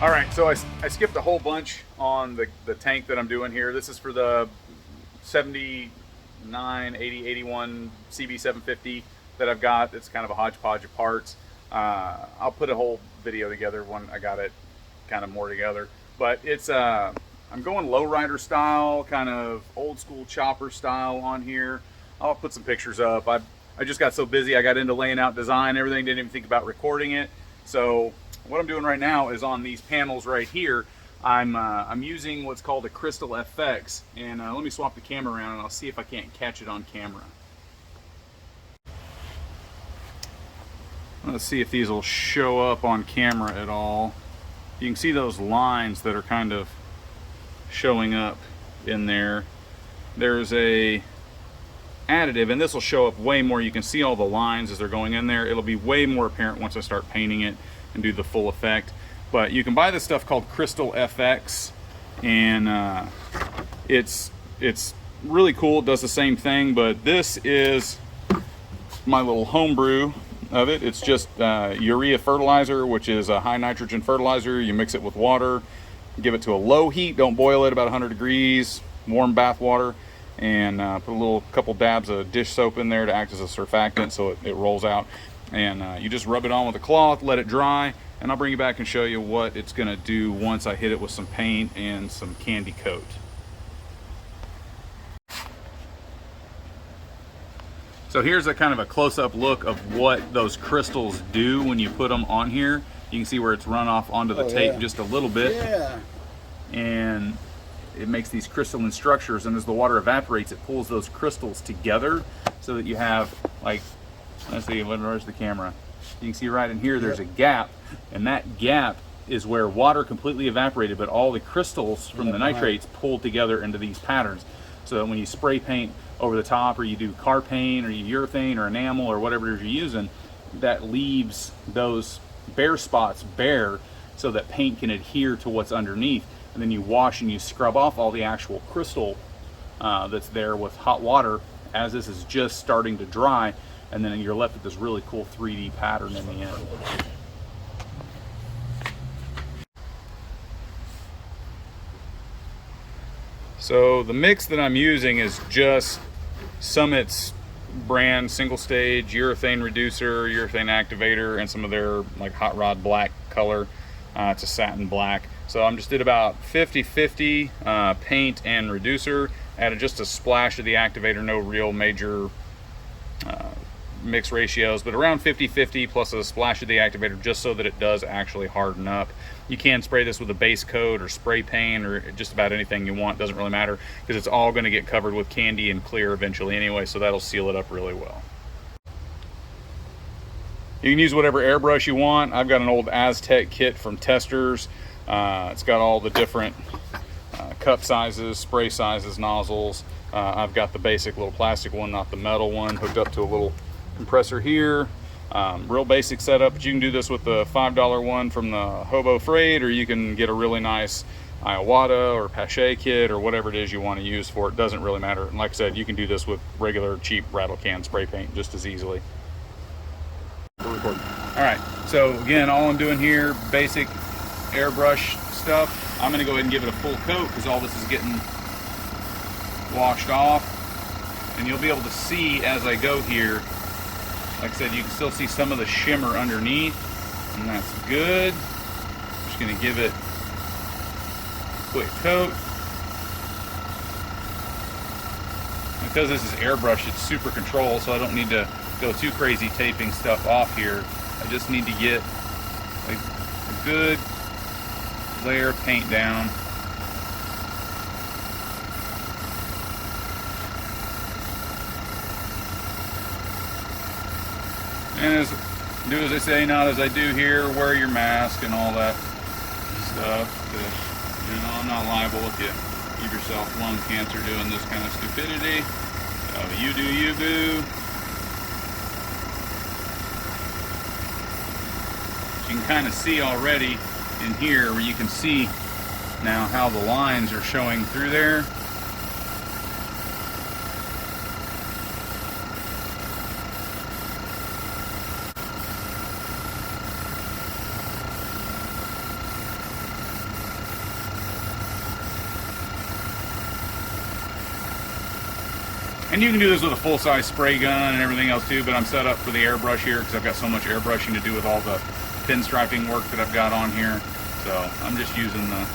All right, so I skipped a whole bunch on the tank that I'm doing here. This is for the 79, 80, 81 CB750 that I've got. It's kind of a hodgepodge of parts. I'll put a whole video together when I got it kind of more together. But it's I'm going lowrider style, kind of old school chopper style on here. I'll put some pictures up. I just got so busy, I got into laying out design, everything, didn't even think about recording it. So what I'm doing right now is on these panels right here, I'm using what's called a Crystal FX, and let me swap the camera around and I'll see if I can't catch it on camera. Let's see if these will show up on camera at all. You can see those lines that are kind of showing up in there. There's a additive, and this will show up way more. You can see all the lines as they're going in there. It'll be way more apparent once I start painting it and do the full effect. But you can buy this stuff called Crystal FX, and it's really cool. It does the same thing, but this is my little homebrew of it. It's just urea fertilizer, which is a high nitrogen fertilizer. You mix it with water, give it to a low heat, don't boil it, about 100 degrees, warm bath water, and put a couple dabs of dish soap in there to act as a surfactant so it rolls out. And you just rub it on with a cloth, let it dry, and I'll bring you back and show you what it's going to do once I hit it with some paint and some candy coat. So here's a kind of a close-up look of what those crystals do when you put them on here. You can see where it's run off onto the tape just a little bit. Yeah. And it makes these crystalline structures, and as the water evaporates, it pulls those crystals together so that you have, like, let's see, where's the camera? You can see right in here there's a gap, and that gap is where water completely evaporated, but all the crystals from the nitrates pulled together into these patterns. So that when you spray paint over the top, or you do car paint, or you urethane or enamel or whatever it is you're using, that leaves those bare spots bare so that paint can adhere to what's underneath. And then you wash and you scrub off all the actual crystal that's there with hot water as this is just starting to dry, and then you're left with this really cool 3D pattern in the end. So the mix that I'm using is just Summit's brand single stage urethane reducer, urethane activator, and some of their like hot rod black color. It's a satin black. So I'm just did about 50-50 paint and reducer, added just a splash of the activator, no real major mix ratios, but around 50-50 plus a splash of the activator just so that it does actually harden up. You can spray this with a base coat or spray paint or just about anything you want, doesn't really matter, because it's all going to get covered with candy and clear eventually anyway, so that'll seal it up really well. You can use whatever airbrush you want. I've got an old Aztec kit from Testers. It's got all the different cup sizes, spray sizes, nozzles. I've got the basic little plastic one, not the metal one, hooked up to a little compressor here. Real basic setup, but you can do this with the $5 one from the Hobo Freight, or you can get a really nice Iowata or Pache kit or whatever it is you want to use for it. Doesn't really matter. And like I said, you can do this with regular cheap rattle can spray paint just as easily. All right, so again, all I'm doing here, basic airbrush stuff. I'm gonna go ahead and give it a full coat because all this is getting washed off, and you'll be able to see as I go here. Like I said, you can still see some of the shimmer underneath, and that's good. I'm just gonna give it a quick coat. Because this is airbrush, it's super controlled, so I don't need to go too crazy taping stuff off here. I just need to get a good layer of paint down. And do as I say, not as I do here. Wear your mask and all that stuff. You know, I'm not liable if you give yourself lung cancer doing this kind of stupidity. So you do you, boo. You can kind of see already in here where you can see now how the lines are showing through there. And you can do this with a full-size spray gun and everything else too, but I'm set up for the airbrush here because I've got so much airbrushing to do with all the pinstriping work that I've got on here. So I'm just using the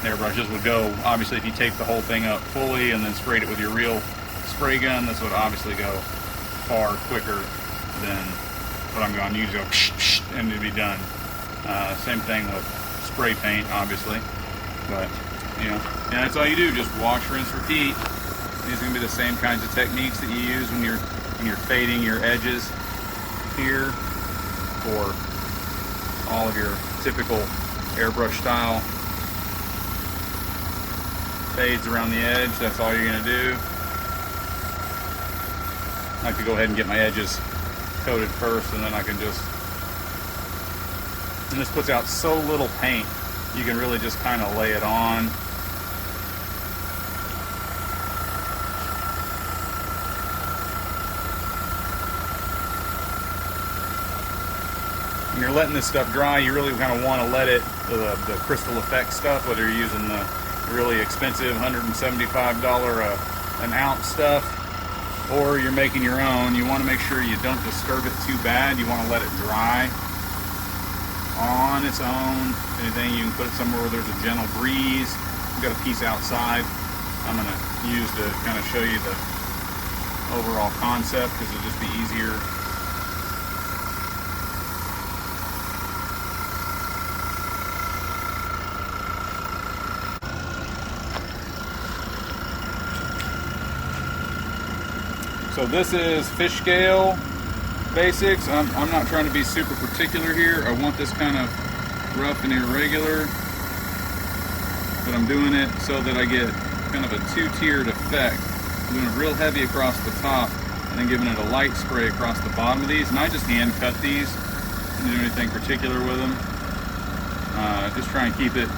airbrush. This would go, obviously, if you tape the whole thing up fully and then sprayed it with your real spray gun, this would obviously go far quicker than what I'm going to use. Go and it'd be done. Same thing with spray paint, obviously. But, you know, and that's all you do. Just wash, rinse, repeat. These are going to be the same kinds of techniques that you use when you're fading your edges here for all of your typical airbrush style fades around the edge. That's all you're going to do. I like to go ahead and get my edges coated first, and then I can just, and this puts out so little paint, you can really just kind of lay it on. When you're letting this stuff dry, you really kind of want to let it, the crystal effect stuff, whether you're using the really expensive $175 an ounce stuff, or you're making your own, you want to make sure you don't disturb it too bad. You want to let it dry on its own. If anything, you can put it somewhere where there's a gentle breeze. We've got a piece outside I'm going to use to kind of show you the overall concept, because it'll just be easier. So this is fish scale basics. I'm not trying to be super particular here. I want this kind of rough and irregular, but I'm doing it so that I get kind of a two-tiered effect. I'm doing it real heavy across the top and then giving it a light spray across the bottom of these. And I just hand cut these. I didn't do anything particular with them. Just try and keep it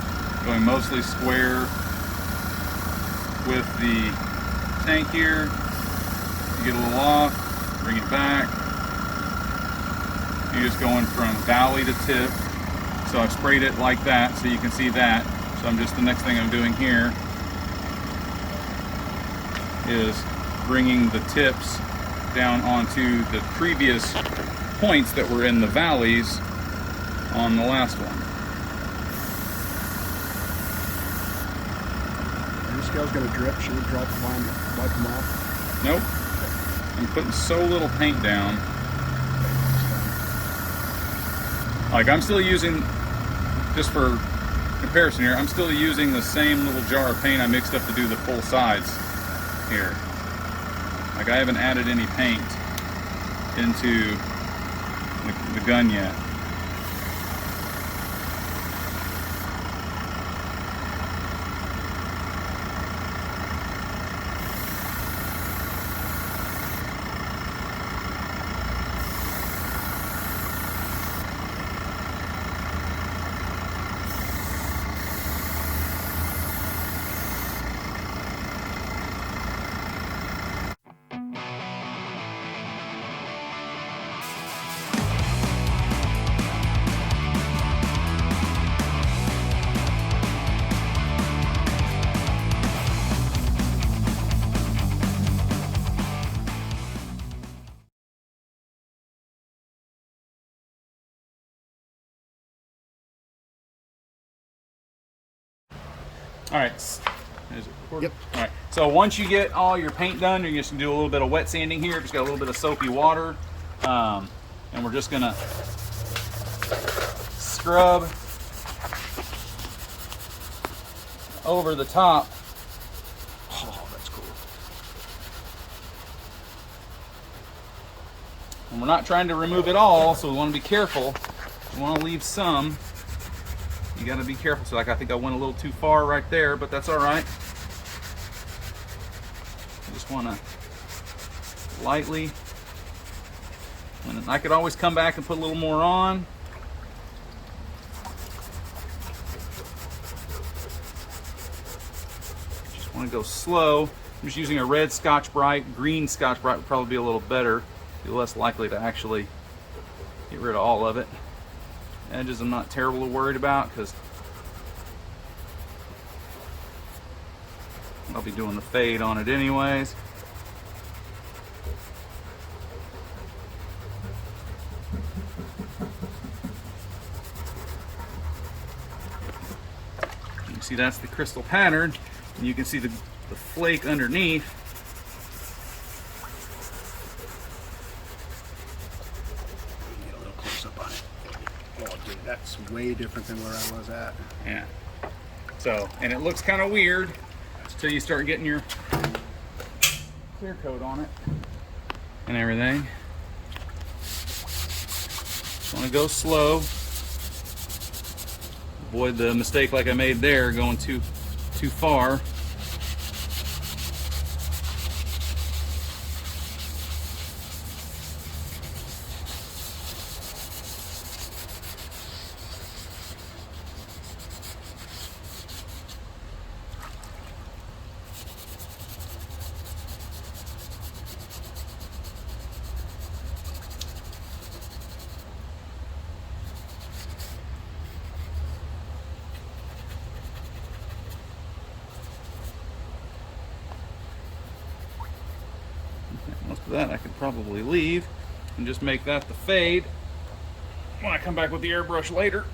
going mostly square with the tank here. Get a little off, bring it back. You're just going from valley to tip. So I've sprayed it like that so you can see that. So I'm just, the next thing I'm doing here is bringing the tips down onto the previous points that were in the valleys on the last one. Are your scales going to drip? Should we drop the line, wipe them off? Nope. I'm putting so little paint down. Like, I'm still using, just for comparison here, I'm still using the same little jar of paint I mixed up to do the full sides here. Like, I haven't added any paint into the gun yet. All right, is it recording? Yep. All right, so once you get all your paint done, you're just gonna do a little bit of wet sanding here. Just got a little bit of soapy water. And we're just gonna scrub over the top. Oh, that's cool. And we're not trying to remove it all, so we wanna be careful. We wanna leave some. You got to be careful. So, like, I think I went a little too far right there, but that's all right. I just want to lightly, and I could always come back and put a little more on. Just want to go slow. I'm just using a red Scotch-Brite. Green Scotch-Brite would probably be a little better. Be less likely to actually get rid of all of it. Edges I'm not terribly worried about because I'll be doing the fade on it anyways. You see that's the crystal pattern, and you can see the flake underneath. Get a little close up on it. Oh, dude, that's way different than where I was at. Yeah. So, and it looks kind of weird until you start getting your clear coat on it and everything. Just want to go slow. Avoid the mistake like I made there, going too far. Most of that I could probably leave and just make that the fade when I come back with the airbrush later.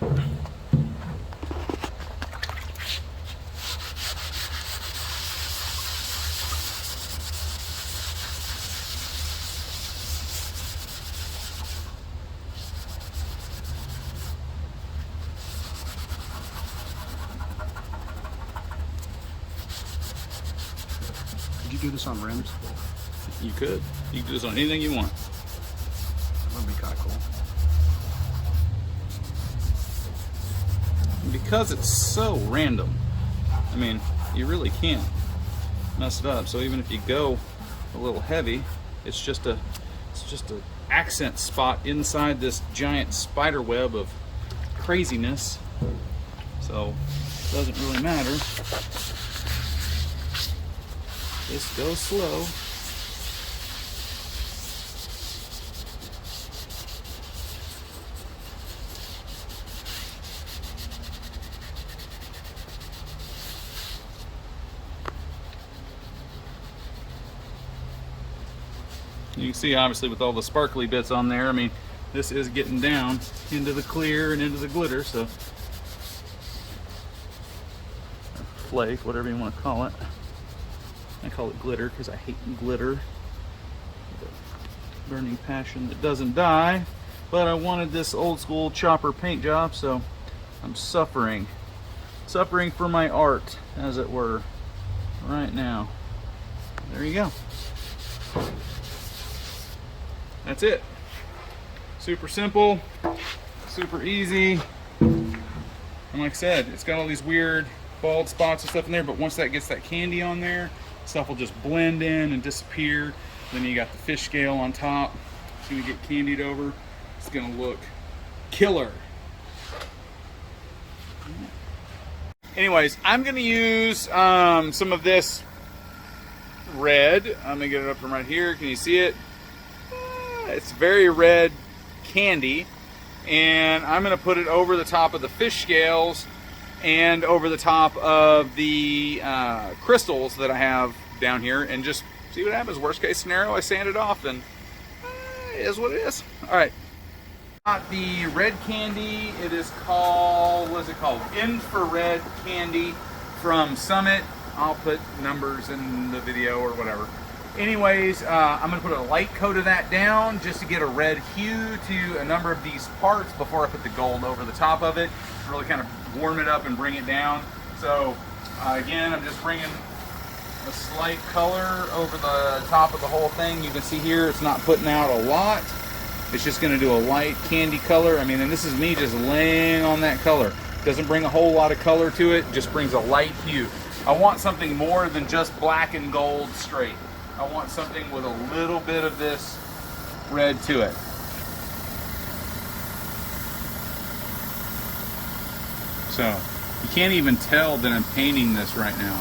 Did you do this on rims? You could. You can do this on anything you want. That would be kind of cool. Because it's so random, I mean, you really can't mess it up. So even if you go a little heavy, it's just a accent spot inside this giant spider web of craziness. So it doesn't really matter. Just go slow. You can see obviously with all the sparkly bits on there, I mean, this is getting down into the clear and into the glitter, so flake, whatever you want to call it. I call it glitter because I hate glitter. The burning passion that doesn't die. But I wanted this old school chopper paint job, so I'm suffering for my art, as it were, right now. There you go. That's it. Super simple, super easy. And like I said, it's got all these weird bald spots and stuff in there, but once that gets that candy on there, stuff will just blend in and disappear. Then you got the fish scale on top. It's gonna get candied over. It's gonna look killer. Anyways, I'm gonna use some of this red. I'm gonna get it up from right here. Can you see it? It's very red candy, and I'm going to put it over the top of the fish scales and over the top of the crystals that I have down here, and just see what happens. Worst case scenario, I sand it off, and it is what it is. All right. Got the red candy. It is called, what is it called? Infra-red candy from Summit. I'll put numbers in the video or whatever. Anyways, I'm going to put a light coat of that down just to get a red hue to a number of these parts before I put the gold over the top of it. Really kind of warm it up and bring it down. So again, I'm just bringing a slight color over the top of the whole thing. You can see here it's not putting out a lot. It's just going to do a light candy color. I mean, and this is me just laying on that color. Doesn't bring a whole lot of color to it, just brings a light hue. I want something more than just black and gold straight. I want something with a little bit of this red to it. So, you can't even tell that I'm painting this right now.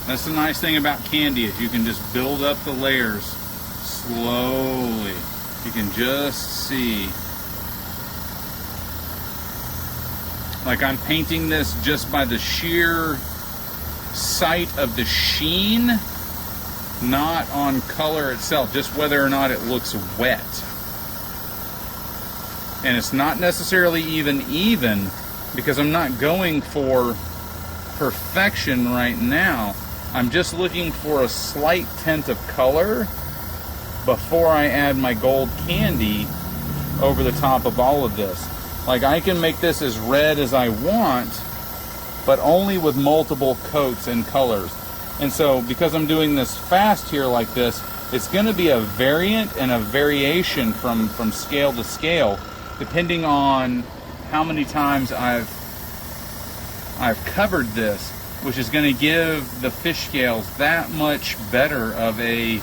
That's the nice thing about candy, is you can just build up the layers slowly. You can just see. Like I'm painting this just by the sheer sight of the sheen, not on color itself, just whether or not it looks wet. And it's not necessarily even because I'm not going for perfection right now. I'm just looking for a slight tint of color before I add my gold candy over the top of all of this. Like, I can make this as red as I want, but only with multiple coats and colors. And so because I'm doing this fast here like this, it's going to be a variant and a variation from scale to scale, depending on how many times I've covered this, which is going to give the fish scales that much better of a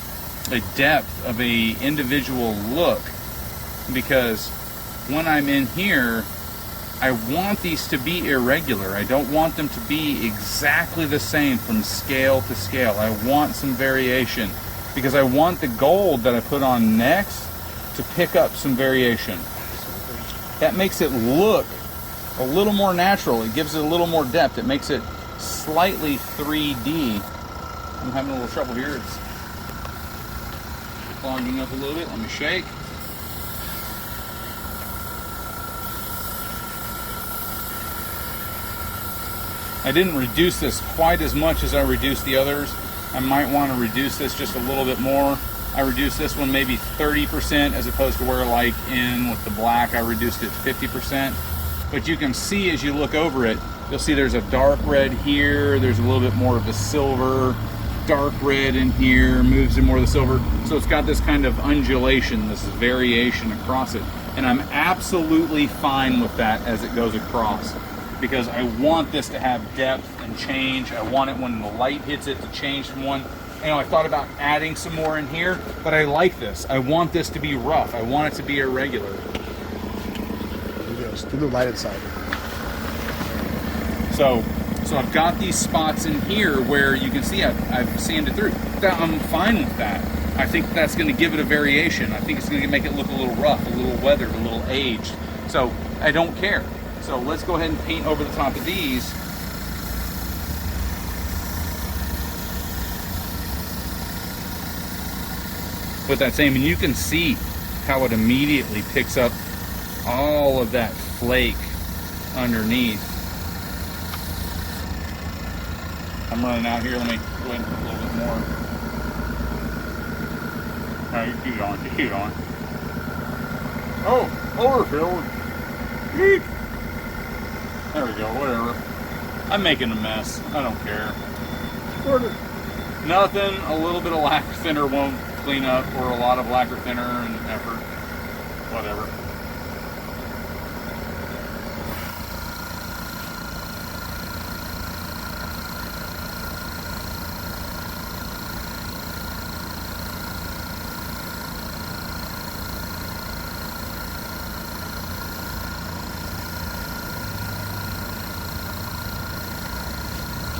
depth of a individual look. Because when I'm in here, I want these to be irregular. I don't want them to be exactly the same from scale to scale. I want some variation because I want the gold that I put on next to pick up some variation. That makes it look a little more natural. It gives it a little more depth. It makes it slightly 3D. I'm having a little trouble here. It's clogging up a little bit. Let me shake. I didn't reduce this quite as much as I reduced the others. I might want to reduce this just a little bit more. I reduced this one maybe 30% as opposed to where, like in with the black, I reduced it 50%. But you can see as you look over it, you'll see there's a dark red here, there's a little bit more of a silver, dark red in here, moves in more of the silver. So it's got this kind of undulation, this variation across it. And I'm absolutely fine with that as it goes across, because I want this to have depth and change. I want it when the light hits it to change from one. You know, I thought about adding some more in here, but I like this. I want this to be rough. I want it to be irregular. Do the lighted side. So I've got these spots in here where you can see I've sanded through. I'm fine with that. I think that's going to give it a variation. I think it's going to make it look a little rough, a little weathered, a little aged. So I don't care. So let's go ahead and paint over the top of these. With that same, and you can see how it immediately picks up all of that flake underneath. I'm running out here. Let me go ahead and put a little bit more. All right, keep going, keep going. Oh, overfilled. Eek. There we go, whatever. I'm making a mess. I don't care. Nothing, a little bit of lacquer thinner won't clean up, or a lot of lacquer thinner and effort. Whatever.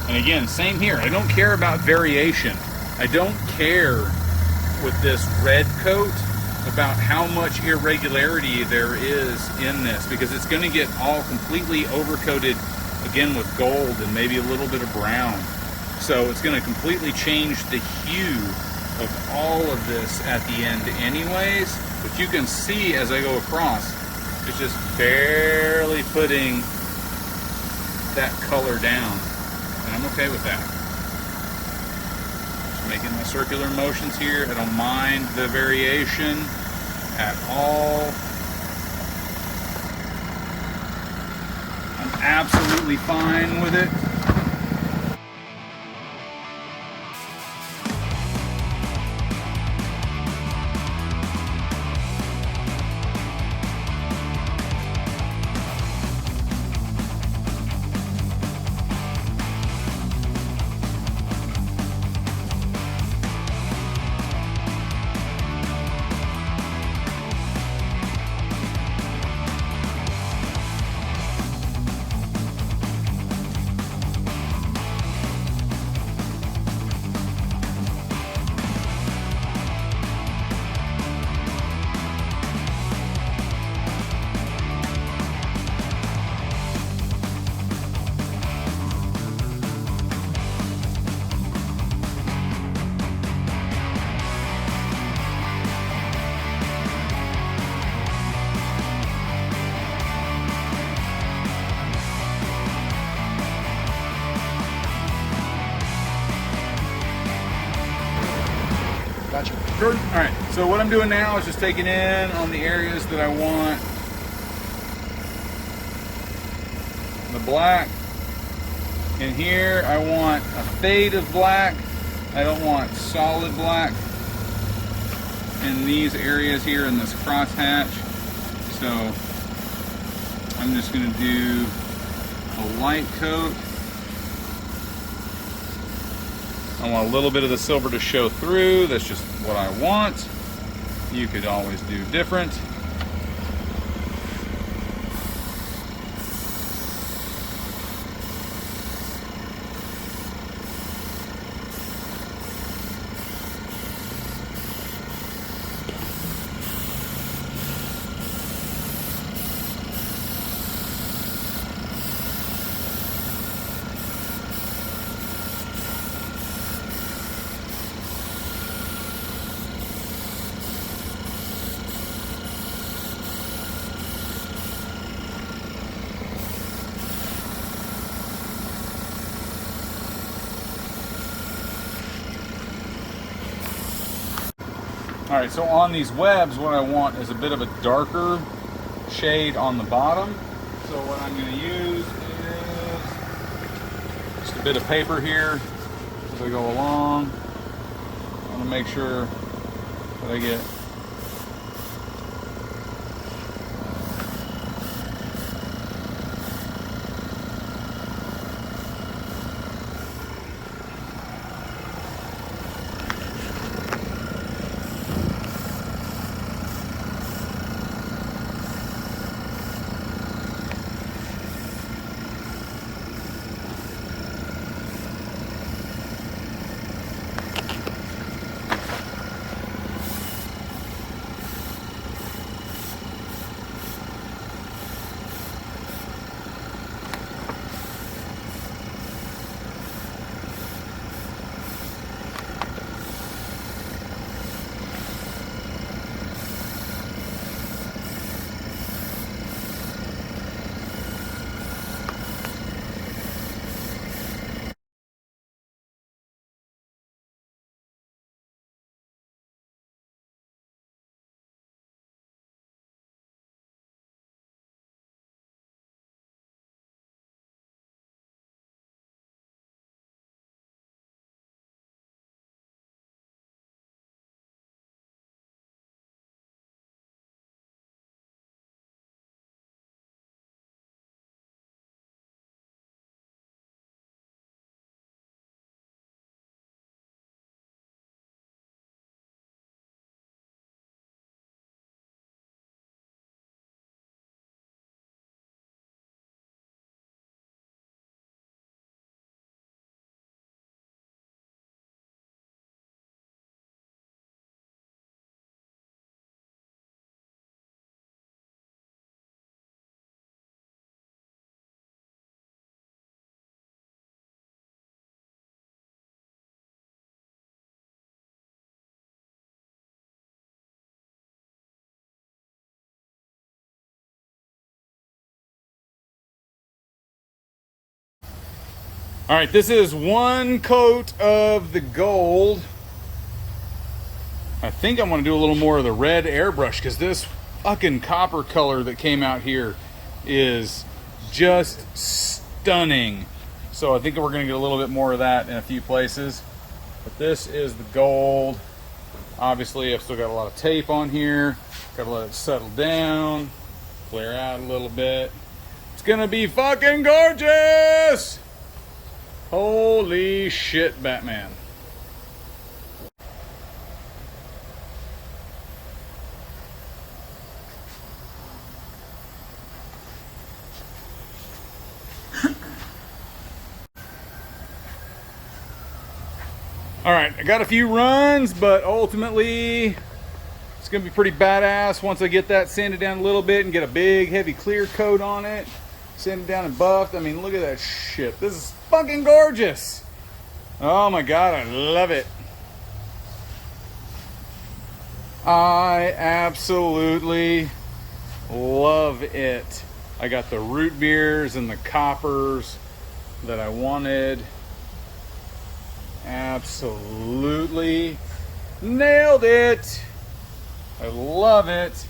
And again, same here. I don't care about variation. I don't care with this red coat about how much irregularity there is in this, because it's going to get all completely overcoated again with gold and maybe a little bit of brown. So it's going to completely change the hue of all of this at the end anyways. But you can see as I go across, it's just barely putting that color down. And I'm okay with that. Just making my circular motions here. I don't mind the variation at all. I'm absolutely fine with it. Jordan. All right, so what I'm doing now is just taking in on the areas that I want the black. In here, I want a fade of black. I don't want solid black in these areas here in this crosshatch. So I'm just gonna do a light coat. I want a little bit of the silver to show through. That's just what I want. You could always do different. All right, so on these webs, what I want is a bit of a darker shade on the bottom. So what I'm going to use is just a bit of paper here as I go along. I want to make sure that I get all right, this is one coat of the gold. I think I'm gonna do a little more of the red airbrush because this fucking copper color that came out here is just stunning. So I think we're gonna get a little bit more of that in a few places. But this is the gold. Obviously, I've still got a lot of tape on here. Gotta let it settle down, clear out a little bit. It's gonna be fucking gorgeous! Holy shit, Batman. All right, I got a few runs, but ultimately it's gonna be pretty badass once I get that sanded down a little bit and get a big heavy clear coat on it. Sanded down and buffed. I mean, look at that shit. This is fucking gorgeous. Oh my God, I love it. I absolutely love it. I got the root beers and the coppers that I wanted. Absolutely Nailed it! I love it.